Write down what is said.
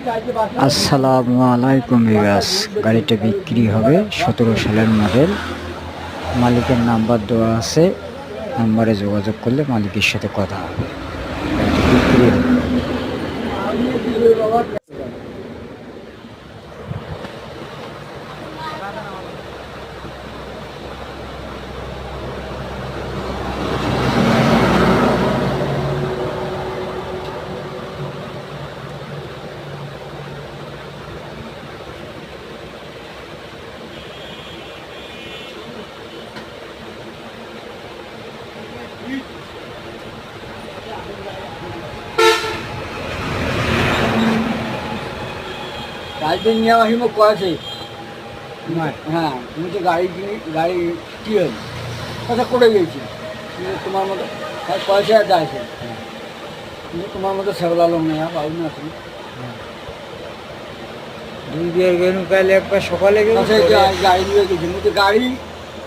আসসালামু আলাইকুম ভিউয়ার্স, গাড়িটা বিক্রি হবে 17 সালের মডেল। মালিকের নাম্বার দেওয়া আছে, নাম্বারে যোগাযোগ করলে মালিকের সাথে কথা হবে। গাড়িটা বিক্রি হবে। গাড়িটা নিয়ে হিমক করেছে। হ্যাঁ, তুমি তো গাড়ি কি হল কথা করে গেছি, কিন্তু তোমার মতো পয়সা যাইছে, কিন্তু তোমার মতো সেবলা লোক নেই, পাবি না তুমি। দুই দিয়ে গেলু কাল একবার সকালে গেল গাড়ি নিয়ে গেছি, কিন্তু গাড়ি